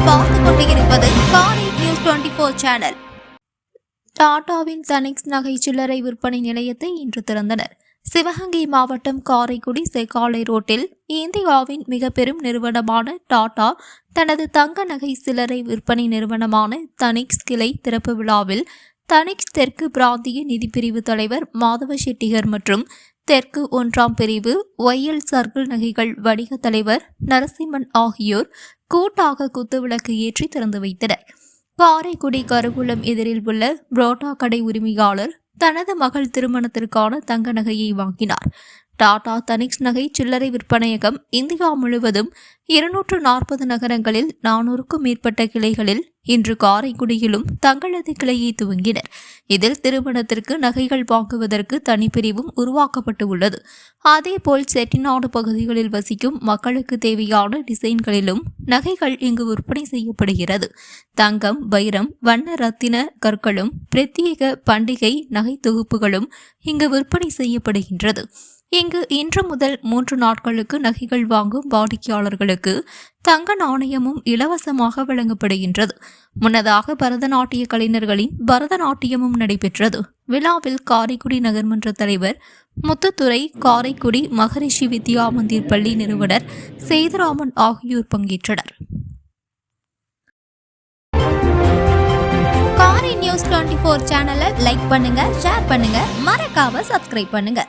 பார்த்துக் கொண்டிருப்பது காரை நியூஸ் 24 சேனல். டாடாவின் தனிக்ஸ் நகை சில்லறை விற்பனை நிலையத்தை இன்று திறந்தனர். சிவகங்கை மாவட்டம் காரைக்குடி செக்காலை ரோட்டில் இந்தியாவின் மிக பெரும் நிறுவனமான டாடா தனது தங்க நகை சில்லறை விற்பனை நிறுவனமான தனிக்ஸ் கிளை திறப்பு விழாவில் தனிக்ஸ் தெற்கு பிராந்திய நிதிப்பிரிவு தலைவர் மாதவ ஷெட்டிகர் மற்றும் தெற்கு 1ஆம் பிரிவு ஒய்எல் சர்க்கிள் நகைகள் வணிக தலைவர் நரசிம்மன் ஆகியோர் கூட்டாக குத்துவிளக்கு ஏற்றி திறந்து வைத்தனர். காரைக்குடி கருவூலம் எதிரில் உள்ள புரோட்டா கடை உரிமையாளர் தனது மகள் திருமணத்திற்கான தங்க நகையை வாங்கினார். டாடா தனிக்ஸ் நகை சில்லறை விற்பனையகம் இந்தியா முழுவதும் 240 நகரங்களில் 400க்கும் மேற்பட்ட கிளைகளில் இன்று காரைக்குடியிலும் தங்களது கிளையை துவங்கினர். இதில் திருமணத்திற்கு நகைகள் வாங்குவதற்கு தனிப்பிரிவும் உருவாக்கப்பட்டு உள்ளது. அதேபோல் செட்டிநாடு பகுதிகளில் வசிக்கும் மக்களுக்கு தேவையான டிசைன்களிலும் நகைகள் இங்கு விற்பனை செய்யப்படுகிறது. தங்கம், வைரம், வண்ண ரத்தின கற்களும் பிரத்யேக பண்டிகை நகை தொகுப்புகளும் இங்கு விற்பனை செய்யப்படுகின்றது. இங்கு இன்று முதல் 3 நாட்களுக்கு நகைகள் வாங்கும் வாடிக்கையாளர்களுக்கு தங்க நாணயமும் இலவசமாக வழங்கப்படுகின்றது. முன்னதாக பரதநாட்டிய கலைஞர்களின் பரதநாட்டியமும் நடைபெற்றது. விழாவில் காரைக்குடி நகர்மன்ற தலைவர் முத்துத்துறை, காரைக்குடி மகரிஷி வித்யா மந்திர் பள்ளி நிறுவனர் சேதுராமன் ஆகியோர் பங்கேற்றனர். காரை நியூஸ் 24 சேனலை லைக் பண்ணுங்க, ஷேர் பண்ணுங்க, மறக்காம சப்ஸ்கிரைப் பண்ணுங்க.